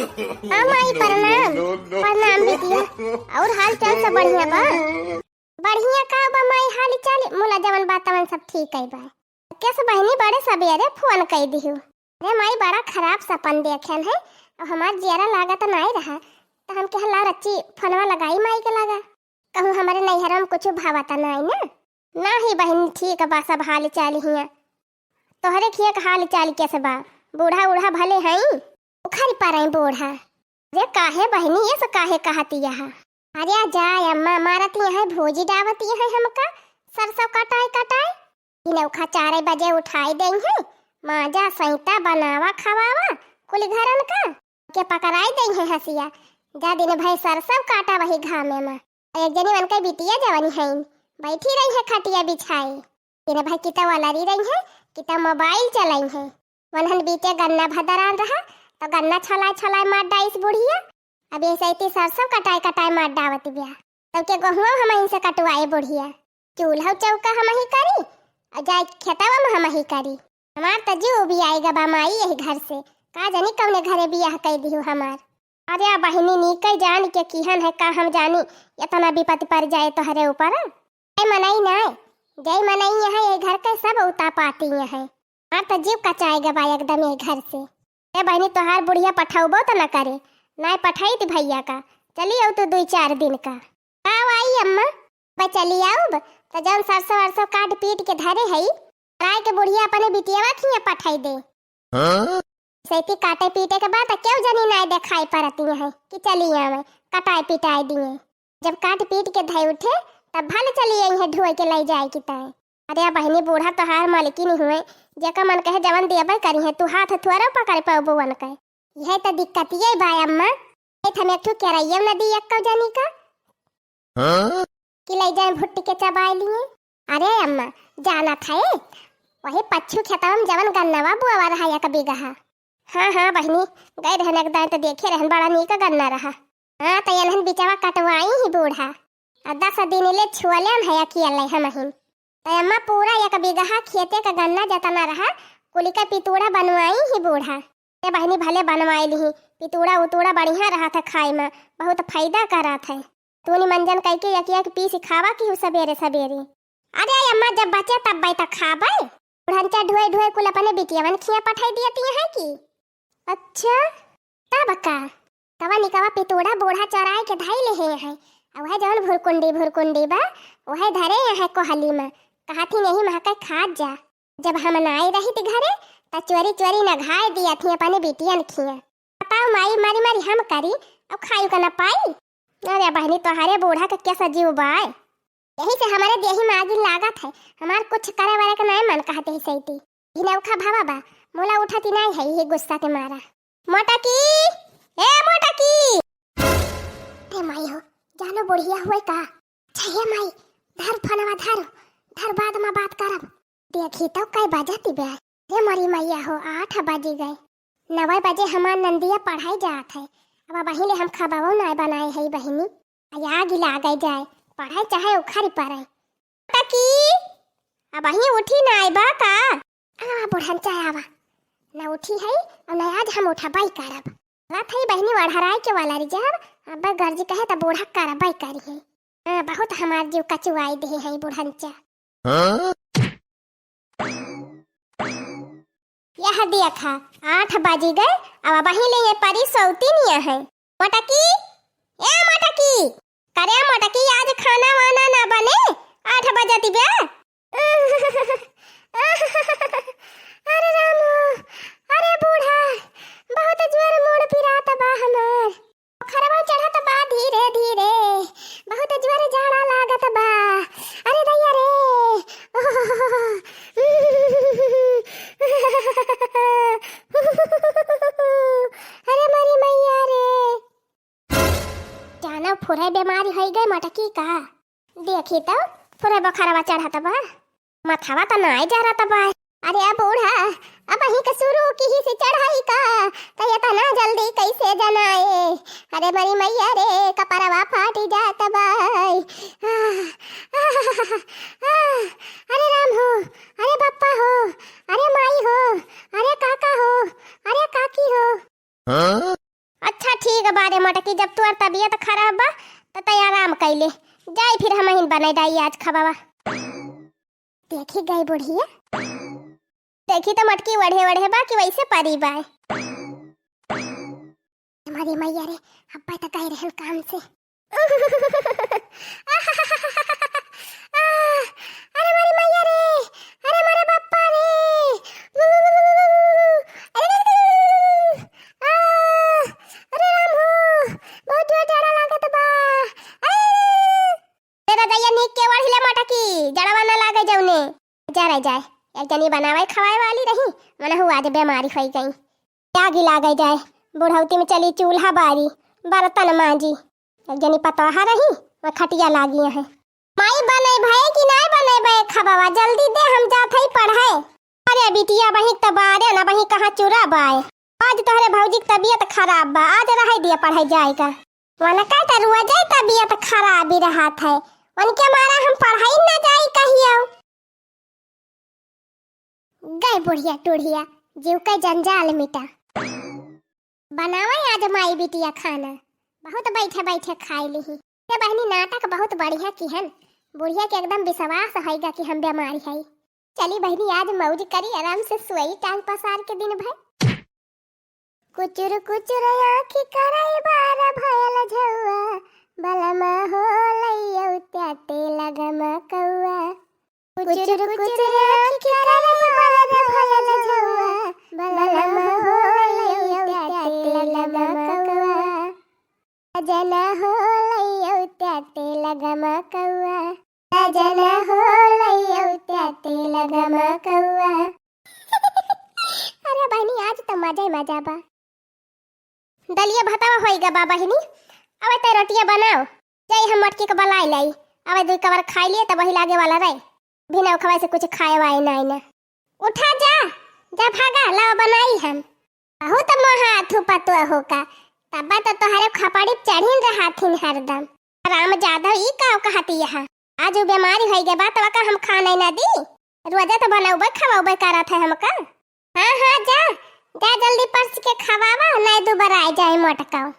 हाँ माई प्रणाम। प्रणाम बेटिया। और हाल चाल सब बढ़िया बा? बढ़िया का बा माई हाल चाल मोला जवन बातवन सब ठीक है बा। कैसे बहनी बड़े सबेरे फोन कई दिहु। अरे माई बड़ा खराब सपन देखन है और हमार जियारा लागत नहीं रहा तो हम कहला रच्ची फोनवा लगाई माई के लगा कहूँ हमारे नैहर में कुछ भावता नहीं ना। ना ही बहन ठीक बा सब हाल चाल हिया। तोहरे खिया का हाल चाल कैसे बा? बूढ़ा उढ़ा भले हैं उखड़ पारे बूढ़ा। अरे काहे बहनी ये सब काहे कहती यहाँ? अरे जा अम्मा मारती है भोजी डावती है हमका सरसों कटाई कटाई इनौखा 4 बजे उठाई देंगे माजा सैता बनावा खवावा कुल घरन का के पकड़ाई देंगे हसिया जा दिन भाई सरसों काटा वही घामे में। एक जनी मन के बिटिया जवानी है बैठी रही है खटिया बिछाई इन्हें भाई किता वाला रही है किता मोबाइल चलाई है वनहन बीते गन्ना भदरान रहा तो गन्ना छलाई छलाई मार डाइस बुढ़िया। अब ऐसे ही सरसों कटाई कटाई मार डावत बिया तब के गहुआ हम इनसे कटवाए बुढ़िया चूल्हा चौका हम ही करी और जाए खेतवा में हम ही करी। हमार तो जीव भी आएगा बामाई यही घर से का जानी कौने घरे बियाह कह दिहु हमार। अरे बहनी नीके जान के किहन है का हम जानी इतना विपत्ति पर जाए तो हरे ऊपर जय मनाई ना जय मनाई यहाँ ये घर के सब उता पाती है। हाँ तो जीव कचाएगा बा एकदम ये घर से। ए बहनी तोहार बुढ़िया पठाऊबो तो न करे ना पठाई थी भैया का चली आओ तो 2-4 दिन का आओ आई अम्मा भाई चली आओ तो जब सरसों वरसों काट पीट के धरे है राय के बुढ़िया अपने बिटिया खिया पठाई दे। सैती काटे पीटे के बाद क्यों जनी ना देखाई पड़ती है कि चली आवे कटाई पिटाई दिए जब काट पीट के धई उठे तब भले चली आई है ढोई के ले जाए कि तय। अरे बहनी बूढ़ा तो हार मालिकी नहीं हुए जेका मन कहे जवन देबे करी है तू हाथ थोड़ा पकड़ पाबो वन कहे यह तो दिक्कत ये भाई अम्मा थमे ठू क्या रही न दी एक जानी का कि ले जाए भुट्टी के चबाई लिए। अरे अम्मा जाना था वही पच्छू खेतवा में जवन गन्नावा बुआ रहा या कभी गहा। हाँ बहनी गए रहन एकदम तो देखे रहन बड़ा नीक गन्ना रहा। हाँ तो यहन बिचावा कटवाई ही बूढ़ा और 10 दिन ले छुअले है किया हम हिन तो अम्मा पूरा एक बीघा खेते का गन्ना जतना रहा कुली का पितूड़ा बनवाई ही बूढ़ा। ए बहनी भले बनवाई ली पितूड़ा उतूड़ा बढ़िया रहा था खाए में बहुत फायदा करा था तूनी मंजन कह के एक पीस खावा की सवेरे सवेरे। अरे अम्मा जब बचे तब भाई तक खाबे बुढ़ंचा ढोए ढोए कुल अपने बिटिया मन खिया पठाई दियती है की। अच्छा तब का कवा निकवा पितूड़ा बूढ़ा चराए के धाई ले है वह जवन भुरकुंडी बा वह धरे है कोहली में कहती नहीं महका खा जा। जब हम नाई रही थी घरे तो चोरी न घाय दिया थी अपने बिटियन खिया बताओ माई मारी मारी हम करी अब खाई का न पाई। अरे बहनी तोहरे बूढ़ा का कैसा जीव बाय यही से हमारे देही में आगे लागत है हमार कुछ करे वाले का नहीं मन कहते ही सही हिनौखा भावा बा मोला उठाती नहीं है ये गुस्सा के मारा। मोटा की ए मोटा की ए माई हो जानो बुढ़िया हुए का चाहिए माई धर फनवा धर बाद में बात करब देखी तो कई बजाती बे रे मरी मैया हो 8 बज गए 9 बजे हमार नंदिया पढ़ाई जात है अब बहिनी हम खबाओ ना बनाए है बहिनी या गिला गई जाए पढ़ाई चाहे उखारी पड़े तकी अब बहिनी उठी ना आई बा का आ बुढ़न चाहवा ना उठी है और ना आज हम उठा बाई करब रात है बहिनी वढ़राई के वाला रिजब अब गर्जी कहे तो बूढ़ा कर बाई करी है बहुत हमार जीव कचुआई दे है बुढ़ंचा। यह देखा 8 बज गए अब बही ले ये परी सौती नहीं है। मोटकी ए मोटकी करे मोटकी आज खाना वाना ना बने 8 बजे दिबे। अरे रामो अरे बूढ़ा बहुत जोर मोड़ पिरात बा हमार खरवा चढ़त बा धीरे धीरे बहुत जोर जाड़ा लागत बा। अरे दैया रे अरे मरी मैया रे जाना फुरे बीमारी हो गई मटकी का देखी तो फुरे बखरवा चढ़त बा मथवा तो नहीं जा रहा बा। अरे अब बूढ़ा अब ही के शुरू की ही से चढ़ाई का तो ये तना जल्दी कैसे जनाए। अरे मरी मैया रे कपरवा फाटी जात बाई। अरे राम हो अरे बप्पा हो अरे माई हो अरे काका हो अरे काकी हो। ठीक बारे मटकी, जब तोर तबीयत खराब बा तो तय आराम कैले जाई, फिर हम ही बनाई दाई आज खबावा। देखी गई बुढ़िया, देखी तो मटकी वढ़े वढ़े बा कि वैसे परी बा। हमारी मैया रे, अब्बा तो कह रहे काम से। अरे मारी मैया रे, अरे मारे बाप्पा रे, अरे राम हो, बहुत जोर जाड़ा लागत बा। तेरा दैया नीक के वढ़िले मटकी, जड़वा ना लागे जौने। जा रह जाए, एक जनी बनावे खवाए वाली रही, मने हुआ आज बीमारी होई गई। आगी लागे जाए, बुढ़ौती में चली चूल्हा बारी, बर्तन मांजी। एक जनी पतवाहा रही, वह खटिया लागी है। माई बने भाई कि नहीं बने बे खबावा, जल्दी दे हम जात हई पढ़े। अरे बिटिया बही त बारे ना बही कहाँ चुरा बाए, आज तोहरे भौजी की तबीयत खराब बा, आज रह दिया पढ़ाई जाएगा। वना का त रुआ जाए, तबीयत खराब ही रहत है, उनके मारा हम पढ़ाई ना जाई कहियो। गए बुढ़िया टूढ़िया, जीव का जंजाल मिटा। बनावे आज माई बिटिया खाना, बहुत बैठे बैठे खाई ली। ते बहनी नाटक बहुत बढ़िया की हन, बुढ़िया के एकदम विश्वास होएगा कि हम बीमारी है। चली बहनी आज मौज करी, आराम से सोई टांग पसार के दिन भर। कुचुर कुचुर आँखी कराई बार भयल झौआ, बलमा हो लइयो त्याटे लगमा कौआ। कुचुर कुचुर आँखी कराई बार भयल झौआ, बलमा हो लइयो त्याटे लगमा कौआ। जना हो लइयो त्याटे लगमा कौआ, जना हो लइयो त्याटे लगमा कौआ। अरे बहनी आज तो मजा ही मजा बा। दलिया भातावा होइगा बा बहनी, अब ते रोटियां बनाओ, जाई हम मटकी के बलाई लाई। अब दो कवर खाई लिए तो वही लागे वाला रहे, बिना खवाए से कुछ खाए वाए नहीं ना। उठा जा जा भागा, लाओ बनाई हम। बहुत मोहा थुपा तो होका, तब्बा तो तोहरे खपड़ी चढ़िन रहाथिन हरदम। राम जादव ई काव कहती यहाँ, आज वो बीमारी होई गे बात वका हम खाने ना दी, रोजा तो बनाऊबे खवाऊबे करत है हमका। हाँ हाँ जा जा जल्दी परस के खवावा, नहीं दोबारा आ जाए मोटकाओ।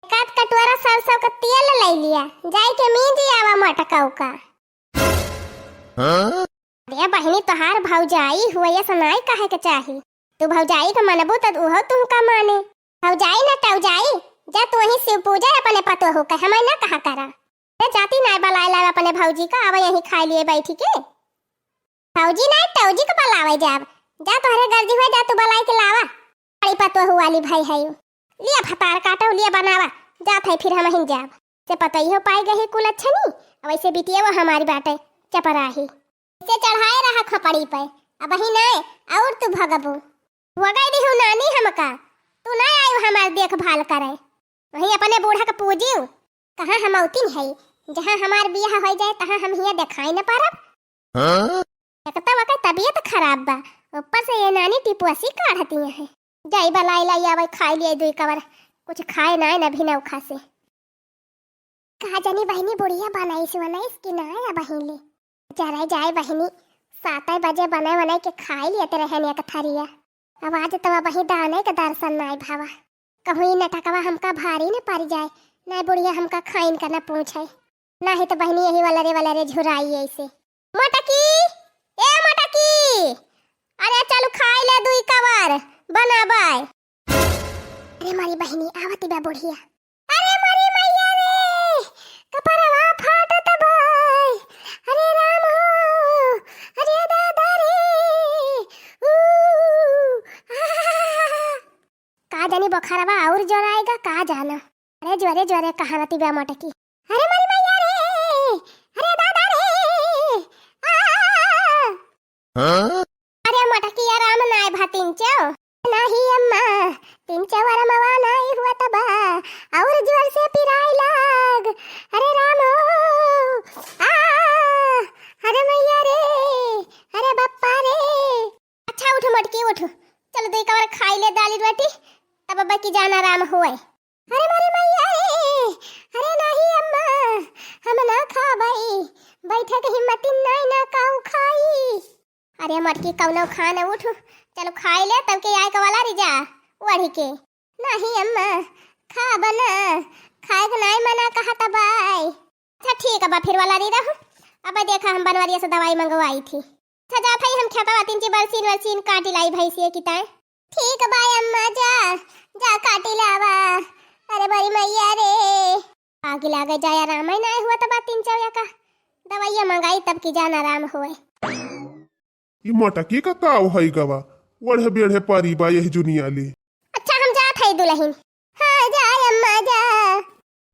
काट कटोरा सरसों का तेल ले लिया, जाई के मींजी आवा मोटकाओ का। अरे बहनी तोहार भौजाई हुआ ये सुनाई काहे के चाही, तू भौजाई का मनबू तो उहो तुम का माने। भौजाई ना टौजाई, जा तू वहीं शिव पूजा अपने पतो हो के हमें ना कहा करा। ते जाती ना बलाए ला अपने भौजी का, अब यहीं खा लिए बैठी के। भौजी ना टौजी का बलावे जाब, जा तोहरे गर्जी हुए जा तू बलाई के लावा। बड़ी पतो हुआ ली भाई है लिया फतार काटो लिया बनावा, जात है फिर हम ही जाब। से पता ही हो पाई गई कुल अच्छा नहीं, अब ऐसे बिटिया वो हमारी बाटे चपराही से चढ़ाए रहा खपड़ी पे। अब ही नहीं और तू भगबू वगाई दी हो नानी हमका, तू ना आयु हमार देखभाल करे, वहीं अपने बूढ़ा का पूजियो। कहाँ हम औतीन है, जहाँ हमार बियाह हो जाए तहाँ हम हिया दिखाई न पारब। एकता वका तबीयत खराब बा, ऊपर से ये नानी टिपुआसी काढ़ती है। जाई बलाई लाई आवे खाई लिए दुई कवर, कुछ खाए ना न भी नौखा से। कहा जानी बहनी बुढ़िया बनाई से बनाई कि ना या बहिनी जरा जाए बहनी 7 बजे बनाए बनाए के खाई लिए तेरे रहने का थरिया। अब आज तब वही दाने के दर्शन नाई भावा, कहूँ नटकवा हमका भारी न पड़ जाए, ना बुढ़िया हमका खाइन का न पूछे, ना ही तो बहनी यही वाला रे झुराई ऐसे। मटकी ए मटकी, अरे चलो खाई ले दुई कवर बना बाय। अरे मारी बहनी आवती बा बुढ़िया, अरे मारी मैया रे कपरवा फाटत बाय। अरे राम हो, अरे दादा रे, का जानी बुखारवा और जोर आएगा का जाना। अरे जोरे जोरे कहावती बा मटकी, अरे मारी मैया रे, अरे दादा रे, अरे मटकी आराम नाय भातिन चो नहीं अम्मा, तीन चवर मवा नहीं हुआ तबा और जोर से पिराई लाग। अरे राम अरे मैया रे, अरे बप्पा रे। अच्छा उठ मटकी उठ, चलो दो कवर खाई ले दाली रोटी, तब अब्बा की जान आराम हुए। अरे मारी मैया रे, अरे नहीं अम्मा हम ना खा भाई, बैठे के हिम्मत नहीं ना काऊ खाई। अरे मटकी कौनो खाना उठ, चलो खाई ले तब के आए का वाला रिजा वढ़ी के। नहीं अम्मा खा बना खाए के नहीं मना कहा था भाई। अच्छा ठीक है बा फिर वाला नहीं रहा। अब देखा हम बनवारिया से दवाई मंगवाई थी। अच्छा जा भाई हम खेतवा 3 बरसीन काटी लाई भैंसिए की ताए। ठीक है भाई अम्मा जा जा काटी लावा। अरे बड़ी मैया रे आगे लागे जाया आराम ही नहीं हुआ तब 3 का दवाइयाँ मंगाई तब की जान आराम हुए। ये मटकी का काव है गवा वढ़े बेढ़े पारी बा यही दुनिया ले। अच्छा हम जात है दुल्हन। हाँ जा अम्मा जा।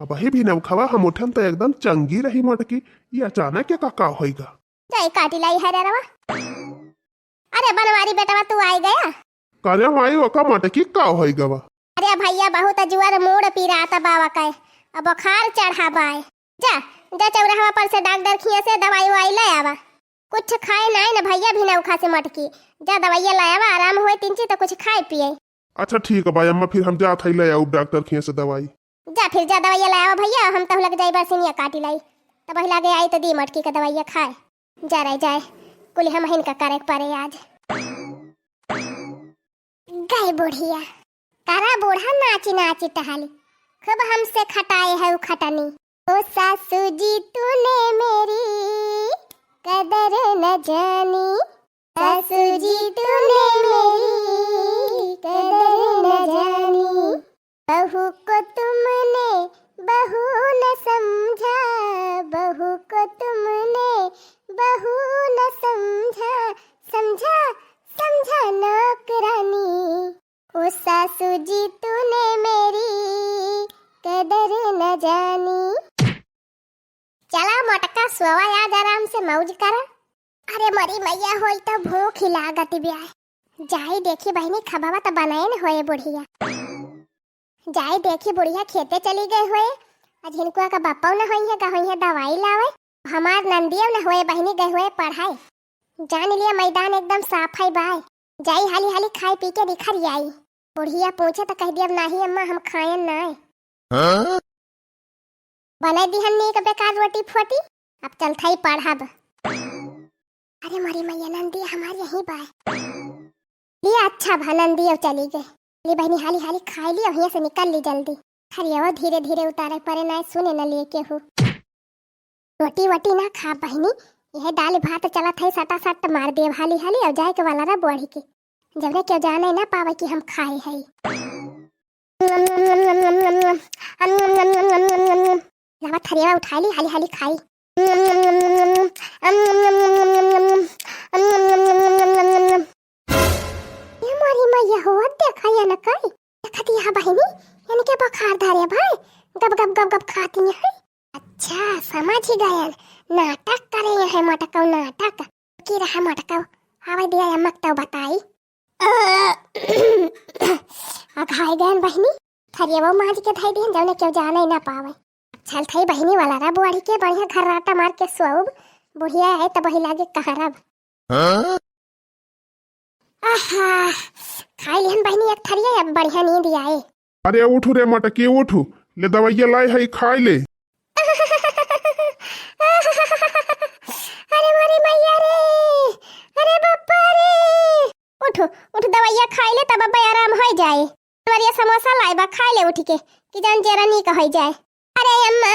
अब ही भी नव खवा हम उठन तो एकदम चंगी रही मटकी। ये अचानक क्या का काव होएगा। जाई काटी लाई है रवा। अरे बनवारी बेटा तू आई गया। कार्य माई ओका मटकी काव है गवा। अरे भैया बहुत जुआर मोड़ पी रहा था बाबा का अब बुखार चढ़ा बाय। जा जा चौराहा पर से डॉक्टर खिया से दवाई वाई ले आवा। कुछ खाए नहीं ना भैया भी ना खा से मटकी। जा दवाइयाँ ले आवा आराम हुए 3 तो कुछ खाए पिए। अच्छा ठीक है भाई अम्मा फिर हम जात है ले आऊ डॉक्टर खिया से दवाई। जा फिर जा दवाइयाँ ले आवा भैया हम तो लग जाए बरसिनिया काटी लाई तब लगे आई तो दी मटकी का दवाइयाँ खाए। जा रहे जाए कुल हम हिन का करे पड़े आज। गए बुढ़िया तारा बूढ़ा नाची नाची टहली खूब हमसे खटाए है खटनी। ओ सासू जी तूने मेरी कदर न जानी। सासू जी तूने मेरी कदर न जानी। बहू को तुमने बहू न समझा। बहू को तुमने बहू न समझा। समझा समझा नौकरानी। ओ सासू जी तूने मेरी कदर न जानी। चला मोटका सोवा याद आराम से मौज करा। अरे मरी मैया होई तो भूख ही लागत ब्याह। जाई देखी बहनी खबावा तो बनाए न होए बुढ़िया। जाई देखी बुढ़िया खेते चली गए होए। आज हिनको का बापा न होई है गई है दवाई लावे। हमार नंदिया न होए बहनी गए हुए पढ़ाई। जान लिया मैदान एकदम साफ है बाय। जाई हाली हाली खाई पी के दिखर आई। बुढ़िया पूछे तो कह दिया नहीं अम्मा हम खाएं नहीं। बना दिहन नी के बेकार रोटी फोटी अब चलता ही पढ़ब। अरे मरी मैया नंदी हमारी यही बाय। लिया अच्छा भा नंदी अब चली गई। ली बहनी हाली हाली खाई ली वहीं से निकल ली जल्दी। हरिया धीरे धीरे उतारे परे ना सुने न लेके हो। रोटी वोटी ना खा बहनी यह दाल भात चला था सटा सट मार दे हाली हाली अब जाए के वाला रा बढ़ी के जब ने क्यों जाने ना पावे कि हम खाए है। लवा थरिया उठा ली हाली हाली खाई। ये मारी मैया हो देखा या न कई देखती यहाँ बहनी यानी के बुखार धारे भाई गब गब गब गब खाती है। अच्छा समझ ही गए नाटक करे है मटकाऊ नाटक की रहा मटकाऊ हवा दिया अम्मक तो बताई। खाए गए बहनी थरिया वो माज के धाई दिन जौने क्यों जाने ना पावे। चल थई बहनी वाला रा बुआड़ी के बढ़िया घर राटा मार के सोब बुढ़िया है तो बही लागे कहरब। आहा खाई लिहन बहनी एक थरिया अब बढ़िया नींद आए। अरे उठू रे मटकी उठू ले दवाइयाँ लाई है खाई ले। अरे मारी मैया रे अरे बापा रे उठो उठ दवाइयाँ खाई ले तब अब आराम हो जाए। दवाइयाँ समोसा लाई बा खाई ले उठ के कि जान जरा नहीं कह जाए। अरे अम्मा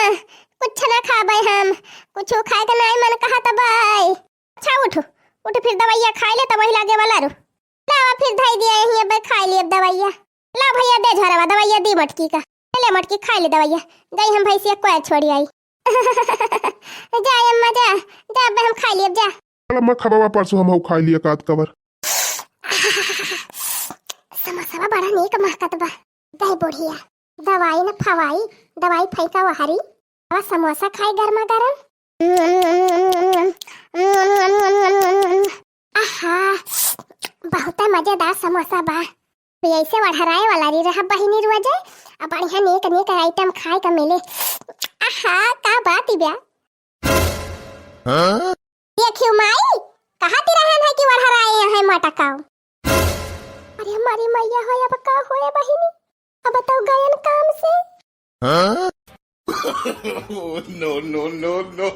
कुछ ना खाबे हम कुछ खाए के नहीं मन कहा तब। अच्छा उठ उठ फिर दवाइयाँ खाई ले तब वही लागे वाला रू लावा फिर धाई दिया यहीं अब खाई लिए दवाइयाँ। ला भैया दे झरवा दवाइयाँ दी मटकी का ले मटकी खाई ले दवाइयाँ। गई हम भैंसिया कोई छोड़ी आई। जा अम्मा जा जा अब हम खा लिए जा। अम्मा खबावा परसों हम खाई लिया कात कवर। समोसा बड़ा नीक महकत बा। दही बुढ़िया दवाई न फवाई दवाई फैका वहारी अब समोसा खाई गर्मा गरम। आहा बहुत मजेदार समोसा बा। ऐसे बढ़ाए वाला री रहा बहिनी रोज अब बढ़िया नीक नीक आइटम खाए का मिले। आहा का बात ही ब्या। देखियो माई कहाँ ती रहन है कि बढ़ाए है मटकाओ। अरे हमारी मैया हो अब का होए बहिनी अब तो गयन काम से। No, no, no, no.